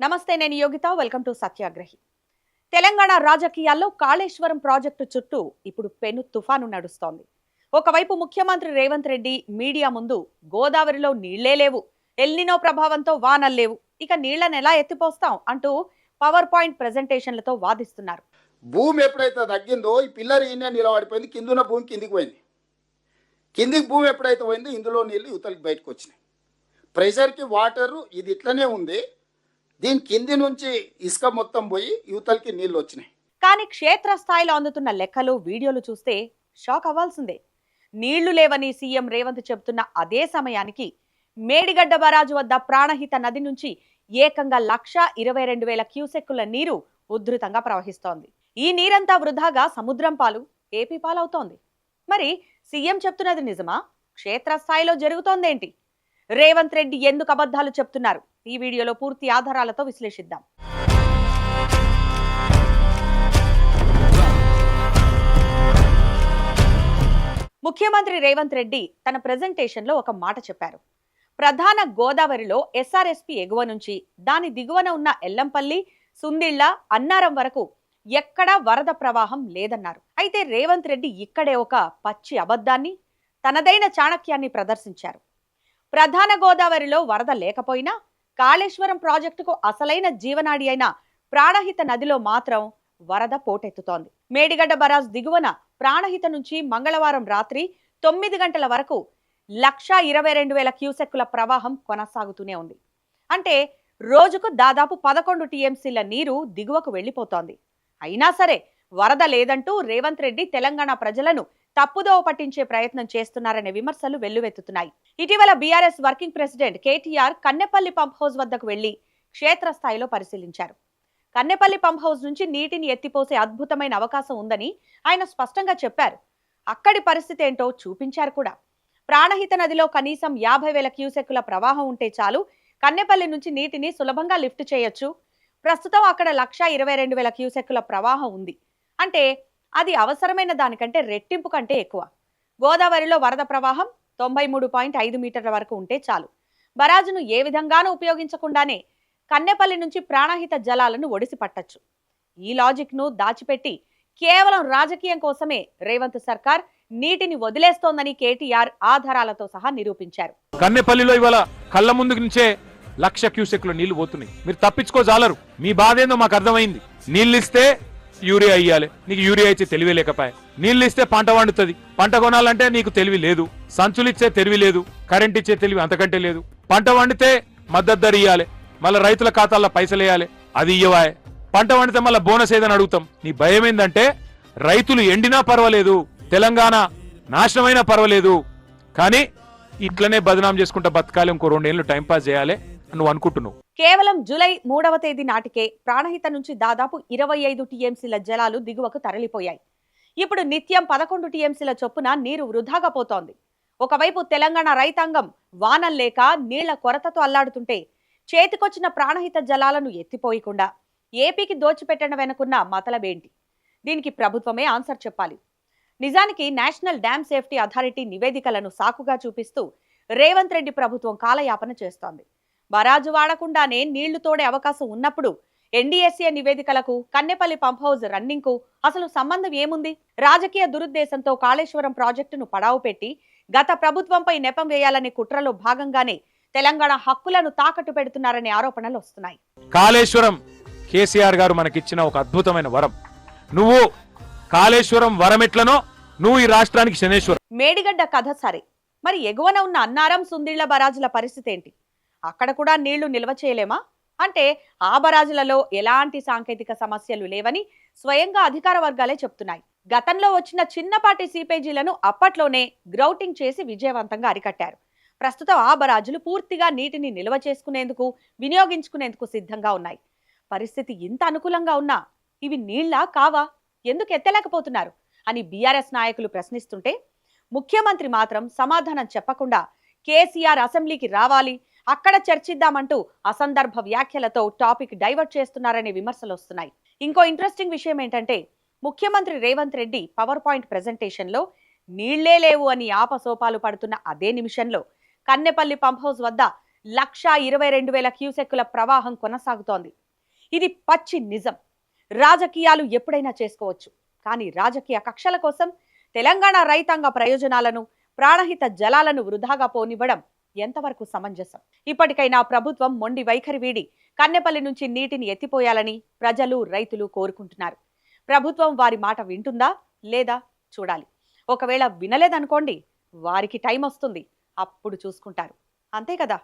నమస్తే, నేను Yogita. Welcome to సత్యాగ్రహి. Telangana రాజకీయాల్లో కాళేశ్వరం ప్రాజెక్టు చుట్టూ ఇప్పుడు పెను తుఫాను నడుస్తోంది. ఒకవైపు ముఖ్యమంత్రి రేవంత్ రెడ్డి మీడియా ముందు గోదావరిలో నీళ్లే లేవు, ఎల్నినో ప్రభావంతో వానల్లేవు, ఇక నీళ్లను ఎలా ఎత్తిపోస్తాం అంటూ పవర్ పాయింట్ ప్రెజెంటేషన్లతో వాదిస్తున్నారు. భూమి ఎప్పుడైతే తగ్గిందో ఈ పిల్లర్ ఈయన నిలబడిపోయింది, కిందున్న భూమి కిందికి పోయింది. కిందికి భూమి ఎప్పుడైతే పోయిందో ఇందులో నీళ్ళు యువతలకి బయటకు వచ్చినాయి. ప్రెషర్కి వాటరు ఇది ఇట్లనే ఉంది, దీని కింది నుంచి ఇసుక మొత్తం పోయి యువతలకి నీళ్ళు వచ్చినాయి. కానీ క్షేత్రస్థాయిలో అందుతున్న లెక్కలు వీడియోలు చూస్తే షాక్ అవ్వాల్సిందే. నీళ్లు లేవని సీఎం రేవంత్ చెబుతున్న అదే సమయానికి మేడిగడ్డ బరాజు వద్ద ప్రాణహిత నది నుంచి ఏకంగా 1,22,000 క్యూసెక్కుల నీరు ఉధృతంగా ప్రవహిస్తోంది. ఈ నీరంతా వృధాగా సముద్రం పాలు, ఏపీ పాలవుతోంది. మరి సీఎం చెప్తున్నది నిజమా? క్షేత్రస్థాయిలో జరుగుతోందేంటి? రేవంత్ రెడ్డి ఎందుకు అబద్ధాలు చెప్తున్నారు? ఈ వీడియోలో పూర్తి ఆధారాలతో విశ్లేషిద్దాం. ముఖ్యమంత్రి రేవంత్ రెడ్డి తన ప్రెజెంటేషన్లో ఒక మాట చెప్పారు. ప్రధాన గోదావరిలో ఎస్ఆర్ఎస్పీ ఎగువ నుంచి దాని దిగువన ఉన్న ఎల్లంపల్లి, సుందిళ్ల, అన్నారం వరకు ఎక్కడా వరద ప్రవాహం లేదన్నారు. అయితే రేవంత్ రెడ్డి ఇక్కడే ఒక పచ్చి అబద్ధాన్ని, తనదైన చాణక్యాన్ని ప్రదర్శించారు. ప్రధాన గోదావరిలో వరద లేకపోయినా కాళేశ్వరం ప్రాజెక్టుకు అసలైన జీవనాడి అయిన ప్రాణహిత నదిలో మాత్రం వరద పోటెత్తుతోంది. మేడిగడ్డ బరాజ్ దిగువన ప్రాణహిత నుంచి మంగళవారం రాత్రి 9 గంటల వరకు 1,22,000 క్యూసెక్కుల ప్రవాహం కొనసాగుతూనే ఉంది. అంటే రోజుకు దాదాపు 11 టీఎంసీల నీరు దిగువకు వెళ్లిపోతోంది. అయినా సరే వరద లేదంటూ రేవంత్ రెడ్డి తెలంగాణ ప్రజలను తప్పుదోవ పట్టించే ప్రయత్నం చేస్తున్నారనే విమర్శలు వెల్లువెత్తుతున్నాయి. ఇటీవల BRS working president KTR Kannepalli pump house వద్దకు వెళ్లి క్షేత్రస్థాయిలో పరిశీలించారు. కన్నెపల్లి పంప్ హౌస్ నుంచి నీటిని ఎత్తిపోసే అద్భుతమైన అవకాశం ఉందని ఆయన స్పష్టంగా చెప్పారు. అక్కడి పరిస్థితి ఏంటో చూపించారు కూడా. ప్రాణహిత నదిలో కనీసం 50,000 క్యూసెక్కుల ప్రవాహం ఉంటే చాలు, కన్నెపల్లి నుంచి నీటిని సులభంగా లిఫ్ట్ చేయొచ్చు. ప్రస్తుతం అక్కడ 1,22,000 క్యూసెక్కుల ప్రవాహం ఉంది. అంటే అది అవసరమైన దానికంటే రెట్టింపు కంటే ఎక్కువ. గోదావరిలో వరద ప్రవాహం 93.5 మీటర్ల వరకు ఉంటే చాలు. బరాజును ఏ విధంగానూ ఉపయోగించకుండానే కన్నెపల్లి నుంచి ప్రాణహిత జలాలను ఒడిసి పట్టొచ్చు. ఈ లాజిక్ ను దాచిపెట్టి కేవలం రాజకీయం కోసమే రేవంత్ సర్కార్ నీటిని వదిలేస్తోందని కేటీఆర్ ఆధారాలతో సహా నిరూపించారు. కన్నెపల్లిలో ఇవాళ కళ్ళ ముందుకు నుంచే 1,00,000 క్యూసెక్లు నీళ్లు పోతున్నాయి. మీరు తప్పించుకోజాలరు. మీ బాధ ఏందో మాకు అర్థమైంది. నీళ్ళు ఇస్తే యూరియా ఇయ్యాలి, నీకు యూరియా ఇచ్చే తెలివి లేకపోయా. నీళ్ళు ఇస్తే పంట వండుతుంది, పంట కొనాలంటే నీకు తెలివి లేదు. సంచులు ఇచ్చే తెలివి లేదు, కరెంట్ ఇచ్చే తెలివి అంతకంటే లేదు. పంట వండితే మద్దతు ధర ఇయ్యాలి, మళ్ళీ రైతుల ఖాతాల్లో పైసలు వేయాలి, అది ఇయ్యవాయే. పంట వండితే మళ్ళీ బోనస్ ఏదని అడుగుతాం. నీ భయం ఏందంటే రైతులు ఎండినా పర్వాలేదు, తెలంగాణ నాశనమైనా పర్వాలేదు, కానీ ఇట్లనే బదనాం చేసుకుంటా బతకాలి, ఇంకో 2 ఏళ్ళు టైంపాస్ చేయాలి నువ్వు అనుకుంటున్నావు. కేవలం జూలై 3వ తేదీ నాటికే ప్రాణహిత నుంచి దాదాపు 25 టీఎంసీల జలాలు దిగువకు తరలిపోయాయి. ఇప్పుడు నిత్యం 11 టీఎంసీల చొప్పున నీరు వృధాగా పోతోంది. ఒకవైపు తెలంగాణ రైతాంగం వానల్లేక నీళ్ల కొరతతో అల్లాడుతుంటే, చేతికొచ్చిన ప్రాణహిత జలాలను ఎత్తిపోయకుండా ఏపీకి దోచిపెట్టడం వెనుకున్న మతలబేంటి? దీనికి ప్రభుత్వమే ఆన్సర్ చెప్పాలి. నిజానికి నేషనల్ డ్యామ్ సేఫ్టీ అథారిటీ నివేదికలను సాకుగా చూపిస్తూ రేవంత్ రెడ్డి ప్రభుత్వం కాలయాపన చేస్తోంది. బరాజు వాడకుండానే నీళ్లు తోడే అవకాశం ఉన్నప్పుడు ఎన్డీఎస్ఏ నివేదికలకు, కన్నెపల్లి పంప్ హౌస్ రన్నింగ్ కు అసలు సంబంధం ఏముంది? రాజకీయ దురుద్దేశంతో కాళేశ్వరం ప్రాజెక్టును పడావు పెట్టి గత ప్రభుత్వంపై నెపం వేయాలనే కుట్రలో భాగంగానే తెలంగాణ హక్కులను తాకట్టు పెడుతున్నారనే ఆరోపణలు వస్తున్నాయి. కాళేశ్వరం కేసీఆర్ గారు మనకిచ్చిన ఒక అద్భుతమైన వరం. నువ్వు కాళేశ్వరం వరం ఎట్లనో నువ్వు ఈ రాష్ట్రానికి శనేశ్వరం. మేడిగడ్డ కథ సరే, మరి ఎగువన ఉన్న అన్నారం, సుందిళ్ల బరాజుల పరిస్థితి ఏంటి? అక్కడ కూడా నీళ్లు నిల్వ చేయలేమా? అంటే ఆ బరాజులలో ఎలాంటి సాంకేతిక సమస్యలు లేవని స్వయంగా అధికార వర్గాలే చెప్తున్నాయి. గతంలో వచ్చిన చిన్నపాటి సీపేజీలను అప్పట్లోనే గ్రౌటింగ్ చేసి విజయవంతంగా అరికట్టారు. ప్రస్తుతం ఆ బరాజులు పూర్తిగా నీటిని నిల్వ చేసుకునేందుకు, వినియోగించుకునేందుకు సిద్ధంగా ఉన్నాయి. పరిస్థితి ఇంత అనుకూలంగా ఉన్నా ఇవి నీళ్లా కావా, ఎందుకు ఎత్తలేకపోతున్నారు అని బీఆర్ఎస్ నాయకులు ప్రశ్నిస్తుంటే, ముఖ్యమంత్రి మాత్రం సమాధానం చెప్పకుండా కేసీఆర్ అసెంబ్లీకి రావాలి, అక్కడ చర్చిద్దామంటూ అసందర్భ వ్యాఖ్యలతో టాపిక్ డైవర్ట్ చేస్తున్నారనే విమర్శలు వస్తున్నాయి. ఇంకో ఇంట్రెస్టింగ్ విషయం ఏంటంటే, ముఖ్యమంత్రి రేవంత్ రెడ్డి పవర్ పాయింట్ ప్రెజెంటేషన్లో నీళ్లే లేవు అని ఆపసోపాలు పడుతున్న అదే నిమిషంలో కన్నెపల్లి పంప్ హౌస్ వద్ద 1,22,000 క్యూసెక్కుల ప్రవాహం కొనసాగుతోంది. ఇది పచ్చి నిజం. రాజకీయాలు ఎప్పుడైనా చేసుకోవచ్చు, కానీ రాజకీయ కక్షల కోసం తెలంగాణ రైతాంగ ప్రయోజనాలను, ప్రాణహిత జలాలను వృధాగా పోనివ్వడం ఎంతవరకు సమంజసం? ఇప్పటికైనా ప్రభుత్వం మొండి వైఖరి వీడి కన్నెపల్లి నుంచి నీటిని ఎత్తిపోయాలని ప్రజలు, రైతులు కోరుకుంటున్నారు. ప్రభుత్వం వారి మాట వింటుందా లేదా చూడాలి. ఒకవేళ వినలేదనుకోండి, వారికి టైం వస్తుంది, అప్పుడు చూసుకుంటారు. అంతే కదా.